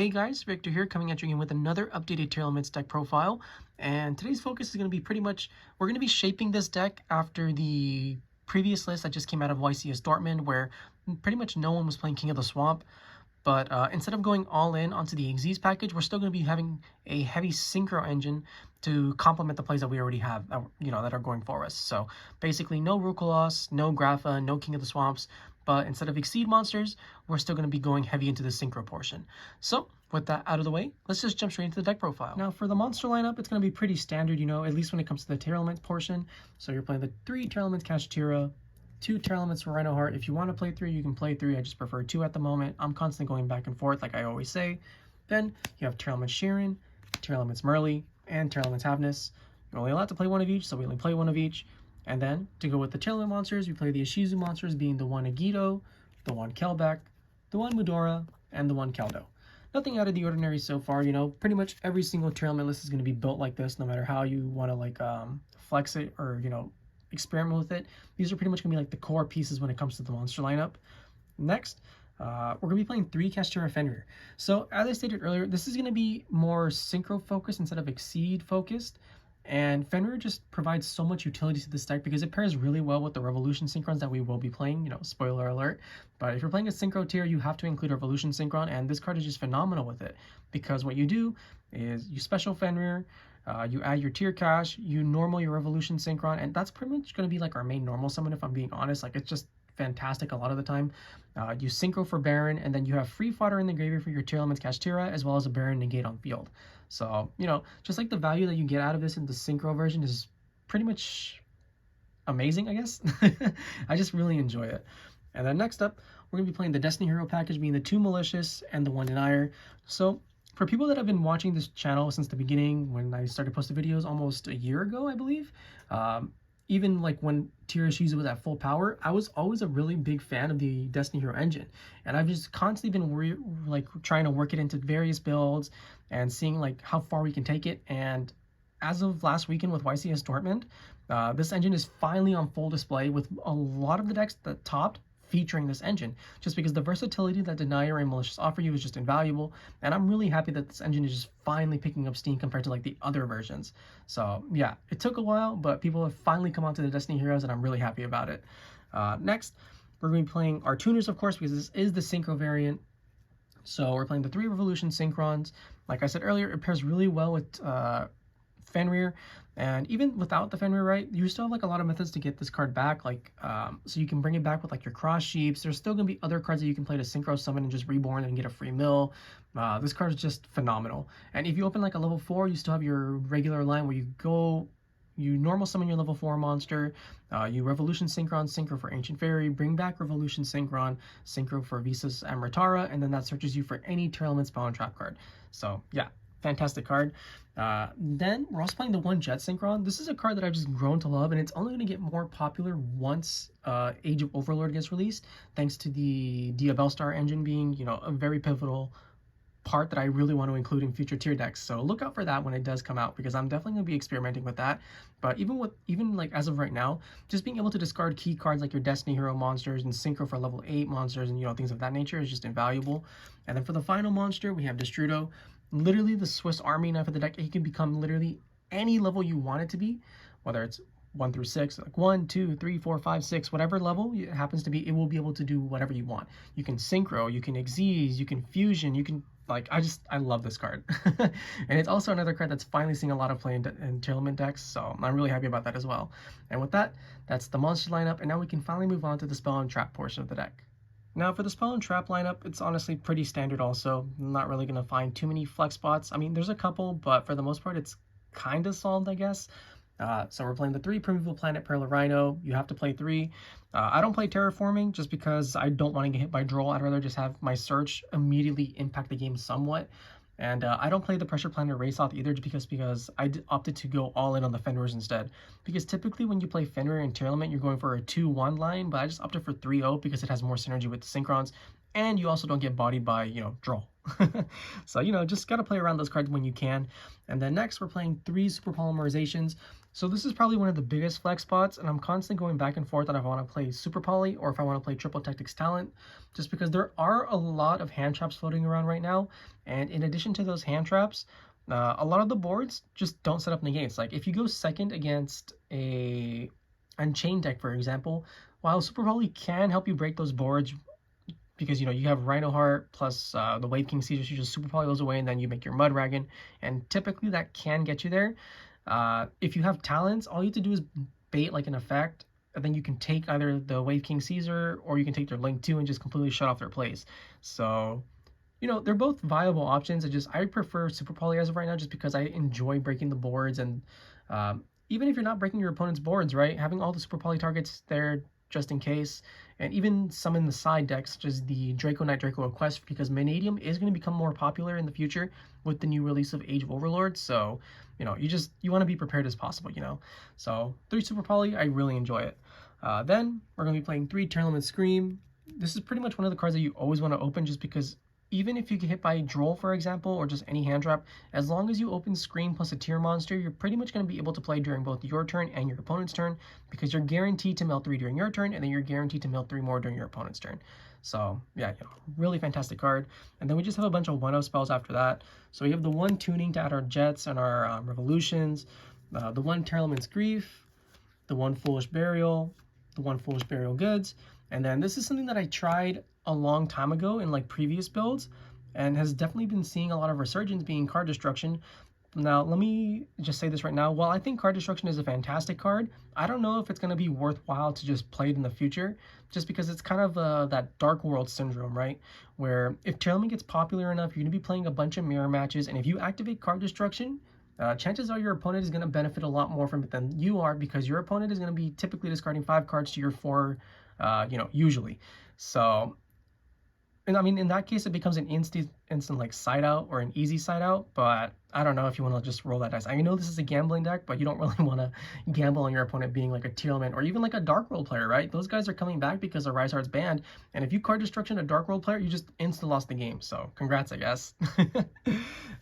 Hey guys, Victor here, coming at you again with another updated Tearlaments deck profile. And today's focus is going to be pretty much, we're going to be shaping this deck after the previous list that just came out of YCS Dortmund, where pretty much no one was playing King of the Swamp. But instead of going all in onto the Xyz package, we're still going to be having a heavy synchro engine to complement the plays that we already have, that are going for us. So basically, no Rukolos, no Grapha, no King of the Swamps. But instead of Exceed monsters, we're still going to be going heavy into the synchro portion. So with that out of the way, let's just jump straight into the deck profile. Now for the monster lineup, it's going to be pretty standard, at least when it comes to the Tearlaments portion. So you're playing the 3 Tearlaments Kashtira, 2 Tearlaments Reinoheart. If you want to play 3, you can play 3. I just prefer 2 at the moment. I'm constantly going back and forth, like I always say. Then you have Tearlaments Scheiren, Tearlaments Merlli, and Tearlaments Havnis. You're only allowed to play one of each, so we only play one of each. And then, to go with the Tearlament monsters, we play the Agido monsters, being the 1 Agido, the 1 Kelbek, the 1 Mudora, and the 1 Keldo. Nothing out of the ordinary so far, pretty much every single Tearlament list is going to be built like this, no matter how you want to, flex it or, experiment with it. These are pretty much going to be like the core pieces when it comes to the monster lineup. Next, we're going to be playing 3 Kashtira Fenrir. So, as I stated earlier, this is going to be more synchro focused instead of exceed focused. And Fenrir just provides so much utility to this deck because it pairs really well with the Revolution Synchrons that we will be playing, spoiler alert. But if you're playing a Synchro tier, you have to include Revolution Synchron, and this card is just phenomenal with it. Because what you do is you special Fenrir, you add your tier cash, you normal your Revolution Synchron, and that's pretty much going to be like our main normal summon, if I'm being honest. Like, it's just fantastic a lot of the time. You synchro for Baronne, and then you have free fodder in the graveyard for your Tearlaments Kashtira, as well as a Baronne negate on field. So, just like the value that you get out of this in the synchro version is pretty much amazing, I guess. I just really enjoy it. And then next up, we're going to be playing the Destiny Hero package, being the 2 malicious and the 1 denier. So, for people that have been watching this channel since the beginning, when I started posting videos almost a year ago, I believe, even like when Tier Shizu was at full power, I was always a really big fan of the Destiny Hero engine. And I've just constantly been trying to work it into various builds and seeing like how far we can take it. And as of last weekend with YCS Dortmund, this engine is finally on full display with a lot of the decks that topped featuring this engine, just because the versatility that Denier and Malicious offer you is just invaluable, and I'm really happy that this engine is just finally picking up steam compared to like the other versions. So yeah, it took a while, but people have finally come onto the Destiny Heroes, and I'm really happy about it. Next, we're going to be playing our tuners, of course, because this is the Synchro variant. So we're playing the 3 Revolution Synchrons. Like I said earlier, it pairs really well with Fenrir, and even without the Fenrir, right, you still have like a lot of methods to get this card back, like so you can bring it back with like your cross sheeps. There's still gonna be other cards that you can play to synchro summon and just reborn and get a free mill. This card is just phenomenal. And if you open like a level 4, you still have your regular line where you normal summon your level 4 monster, you Revolution Synchro for Ancient Fairy, bring back Revolution Synchro for Visas and Ratara, and then that searches you for any Tearlaments spell and trap card. So yeah, fantastic card. Then we're also playing the 1 Jet Synchron. This is a card that I've just grown to love, and it's only going to get more popular once Age of Overlord gets released, thanks to the Diabellstar engine being, a very pivotal part that I really want to include in future tier decks. So look out for that when it does come out, because I'm definitely going to be experimenting with that. But even like as of right now, just being able to discard key cards like your Destiny Hero monsters and synchro for level 8 monsters and things of that nature is just invaluable. And then for the final monster, we have Destrudo. Literally the Swiss Army knife of the deck. He can become literally any level you want it to be, whether it's 1 through 6, like 1, 2, 3, 4, 5, 6, whatever level it happens to be, it will be able to do whatever you want. You can synchro, you can exease, you can fusion, you can I love this card. And it's also another card that's finally seeing a lot of play in Tearlament decks, so I'm really happy about that as well. And with that, that's the monster lineup, and now we can finally move on to the spell and trap portion of the deck. Now for the spell and trap lineup, it's honestly pretty standard also. I'm not really going to find too many flex spots. I mean, there's a couple, but for the most part, it's kind of solved, I guess. So we're playing the 3 Primeval planet Perlereino. You have to play 3. I don't play terraforming just because I don't want to get hit by draw. I'd rather just have my search immediately impact the game somewhat. And I don't play the Pressure Planet Race Off either because I opted to go all in on the Fenrirs instead. Because typically when you play Fenrir and Tearlament, you're going for a 2-1 line, but I just opted for 3-0 because it has more synergy with the Synchrons. and you also don't get bodied by, you know, draw. So, you know, just got to play around those cards when you can. And then next, we're playing 3 Super Polymerizations. So this is probably one of the biggest flex spots, and I'm constantly going back and forth on if I want to play Super Poly or if I want to play Triple Tactics Talent, just because there are a lot of hand traps floating around right now. And in addition to those hand traps, a lot of the boards just don't set up negates. Like if you go second against a Unchained deck, for example, while Super Poly can help you break those boards, because you know you have Reinoheart plus the Wave King Caesar, you just Super Poly those away and then you make your Mudragon, and typically that can get you there. If you have talents, all you have to do is bait like an effect, and then you can take either the Wave King Caesar or you can take their Link 2 and just completely shut off their plays. So, you know, they're both viable options. I prefer Super Poly as of right now just because I enjoy breaking the boards, and even if you're not breaking your opponent's boards, right, having all the Super Poly targets there just in case, and even some in the side decks, such as the Draco Knight Draco Request, because Vanadium is going to become more popular in the future with the new release of Age of Overlord. So, you know, you want to be prepared as possible, you know. So 3 Super Poly, I really enjoy it. Then we're going to be playing 3 Tearlaments Scream. This is pretty much one of the cards that you always want to open, just because even if you get hit by a Droll, for example, or just any hand trap, as long as you open Scream plus a tier monster, you're pretty much going to be able to play during both your turn and your opponent's turn, because you're guaranteed to mill 3 during your turn, and then you're guaranteed to mill 3 more during your opponent's turn. So yeah, you know, really fantastic card. And then we just have a bunch of 1-0 spells after that. So we have the 1 tuning to add our Jets and our Revolutions, the 1 Tearlaments Grief, the 1 Foolish Burial, the 1 Foolish Burial Goods, and then this is something that I tried a long time ago in like previous builds and has definitely been seeing a lot of resurgence, being Card Destruction. Now, let me just say this right now. While I think Card Destruction is a fantastic card, I don't know if it's going to be worthwhile to just play it in the future, just because it's kind of that Dark World syndrome, right? Where if Tearlament gets popular enough, you're going to be playing a bunch of mirror matches, and if you activate Card Destruction, chances are your opponent is going to benefit a lot more from it than you are, because your opponent is going to be typically discarding 5 cards to your 4, you know, usually. So, and I mean, in that case, it becomes an instant like side out or an easy side out, but I don't know if you want to just roll that dice. I know this is a gambling deck, but you don't really want to gamble on your opponent being like a Tearlament or even like a Dark World player, right? Those guys are coming back because of Riseheart's banned, and if you Card Destruction a Dark World player, you just instantly lost the game. So congrats, I guess.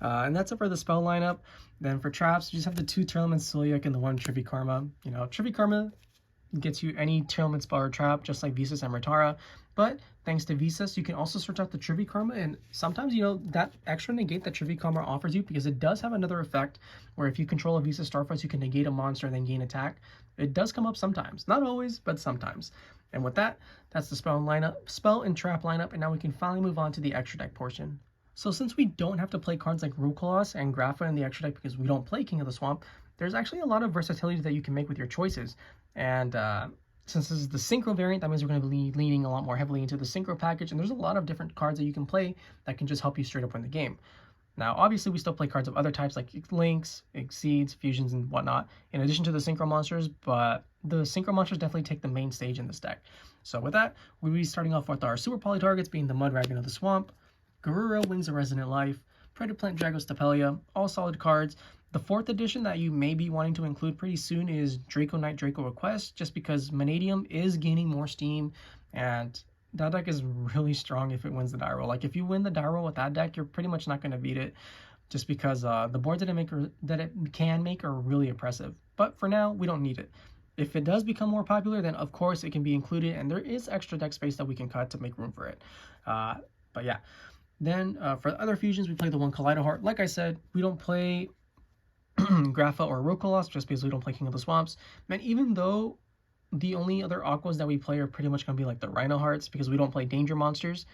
And that's it for the spell lineup. Then for traps, you just have the 2 Tearlaments Sulliek and the 1 Trivikarma. You know, Trivikarma gets you any Tearlament spell or trap, just like Visas and Ratara. But thanks to Visas, you can also search out the Trivikarma, and sometimes, you know, that extra negate that Trivikarma offers you, because it does have another effect where if you control a Visas Starforce, you can negate a monster and then gain attack. It does come up sometimes. Not always, but sometimes. And with that, that's the spell and trap lineup, and now we can finally move on to the extra deck portion. So since we don't have to play cards like Rukolos and Grapha in the extra deck because we don't play King of the Swamp, there's actually a lot of versatility that you can make with your choices. And since this is the Synchro variant, that means we're going to be leaning a lot more heavily into the Synchro package, and there's a lot of different cards that you can play that can just help you straight up win the game. Now, obviously, we still play cards of other types like Links, Exceeds, Fusions, and whatnot, in addition to the Synchro monsters, but the Synchro monsters definitely take the main stage in this deck. So with that, we'll be starting off with our Super Poly targets, being the Mudragon of the Swamp, Garura, Wings of Resonant Life, Predaplant Dragostapelia, all solid cards. The 4th edition that you may be wanting to include pretty soon is Draco Knight Draco Request, just because Vanadium is gaining more steam, and that deck is really strong if it wins the die roll. Like, if you win the die roll with that deck, you're pretty much not going to beat it, just because the boards that it can make are really oppressive. But for now, we don't need it. If it does become more popular, then of course it can be included, and there is extra deck space that we can cut to make room for it. But yeah. Then for the other fusions, we play the 1 kaleido-heart. Like I said, we don't play Grapha or Rukolos just because we don't play King of the Swamps. And even though the only other aquas that we play are pretty much going to be like the Reinohearts, because we don't play danger monsters,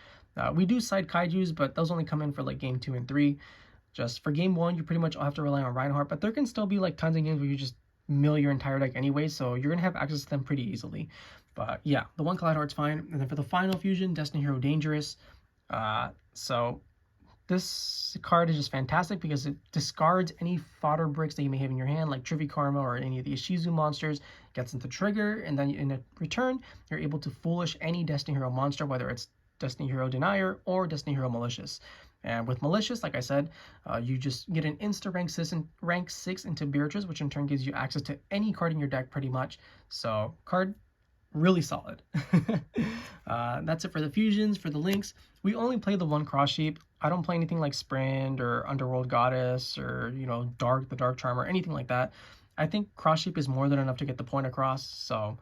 we do side kaijus, but those only come in for like game 2 and 3. Just for game 1, you pretty much have to rely on Reinoheart, but there can still be like tons of games where you just mill your entire deck anyway, so you're going to have access to them pretty easily. But yeah, the 1 kaleido-heart's fine. And then for the final fusion, Destiny Hero Dangerous. So this card is just fantastic because it discards any fodder bricks that you may have in your hand, like Trivikarma or any of the Ishizu monsters, gets into trigger, and then in return, you're able to foolish any Destiny Hero monster, whether it's Destiny Hero Denier or Destiny Hero Malicious. And with Malicious, like I said, you just get an insta rank 6 into Beatrice, which in turn gives you access to any card in your deck pretty much. So card really solid. That's it for the fusions. For the links, we only play the one cross shape. I don't play anything like Sprint or Underworld Goddess or, you know, the Dark Charmer, anything like that. I think cross shape is more than enough to get the point across. So,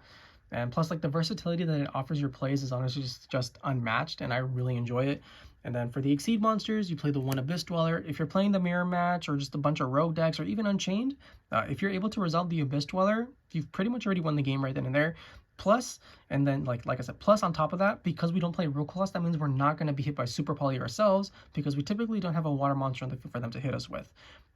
and plus, like, the versatility that it offers your plays is honestly just unmatched, and I really enjoy it. And then for the Exceed monsters, you play the one Abyss Dweller. If you're playing the Mirror Match or just a bunch of Rogue decks or even Unchained, if you're able to resolve the Abyss Dweller, you've pretty much already won the game right then and there. Plus, and then like I said, plus on top of that, because we don't play Real Claws, that means we're not going to be hit by Super Poly ourselves, because we typically don't have a water monster on the field for them to hit us with.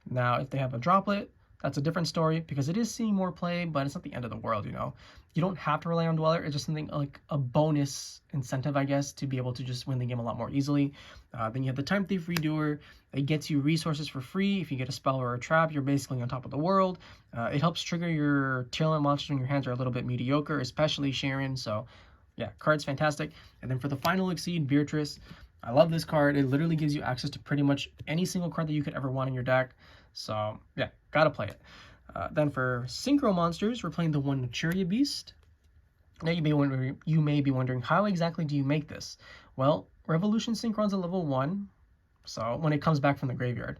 Now, if they have a Droplet, that's a different story, because it is seeing more play, but it's not the end of the world, you know. You don't have to rely on Dweller. It's just something like a bonus incentive, I guess, to be able to just win the game a lot more easily. Then you have the Time Thief Redoer. It gets you resources for free. If you get a spell or a trap, you're basically on top of the world. It helps trigger your Tearlaments monsters when your hands are a little bit mediocre, especially Scheiren. So, yeah, card's fantastic. And then for the final Exceed, Beatrice. I love this card. It literally gives you access to pretty much any single card that you could ever want in your deck. So, yeah, gotta play it. Then for Synchro monsters, we're playing the one Naturia Beast. Now you may be wondering, how exactly do you make this? Well, Revolution Synchron's a level 1, so when it comes back from the graveyard.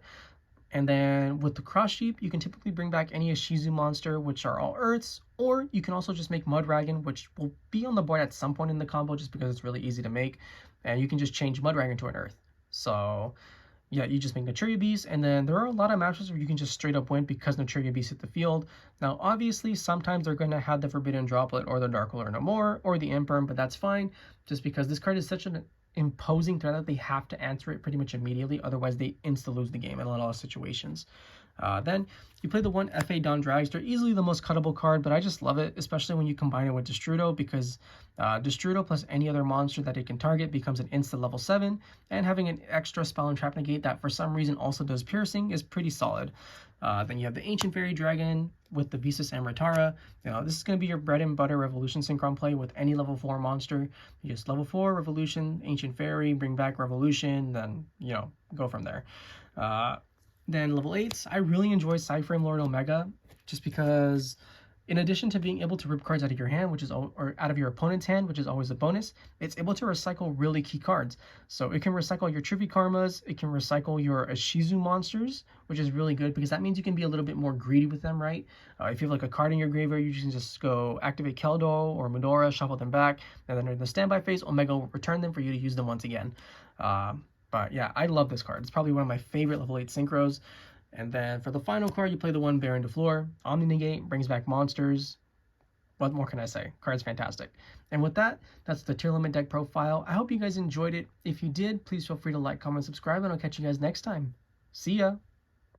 And then with the Cross Sheep, you can typically bring back any Ishizu monster, which are all Earths, or you can also just make Mudragon, which will be on the board at some point in the combo just because it's really easy to make. And you can just change Mudragon to an Earth. So yeah, you just make Naturia Beast, and then there are a lot of matches where you can just straight up win because Naturia Beast hit the field. Now, obviously, sometimes they're going to have the Forbidden Droplet or the Dark Ruler No More or the Imperm, but that's fine, just because this card is such an imposing threat that they have to answer it pretty much immediately, otherwise they insta-lose the game in a lot of situations. Then you play the one FA Dawn Dragster, easily the most cuttable card, but I just love it, especially when you combine it with Destrudo, because Destrudo plus any other monster that it can target becomes an insta level 7, and having an extra spell and trap negate that for some reason also does piercing is pretty solid. Then you have the Ancient Fairy Dragon with the Visas Amritara. You know, this is going to be your bread and butter Revolution Synchron play with any level 4 monster. You just level 4 Revolution, Ancient Fairy, bring back Revolution, then, you know, go from there. Then level 8s, I really enjoy Cyframe Lord Omega, just because in addition to being able to rip cards out of your hand, or out of your opponent's hand, which is always a bonus, it's able to recycle really key cards. So it can recycle your Trivikarmas, it can recycle your Ishizu monsters, which is really good because that means you can be a little bit more greedy with them, right? If you have like a card in your graveyard, you can just go activate Keldo or Mudora, shuffle them back, and then in the standby phase, Omega will return them for you to use them once again. But yeah, I love this card. It's probably one of my favorite level 8 synchros. And then for the final card, you play the one Baronne de Fleur. Omni Negate brings back monsters. What more can I say? Card's fantastic. And with that, that's the Tearlament deck profile. I hope you guys enjoyed it. If you did, please feel free to like, comment, subscribe, and I'll catch you guys next time. See ya!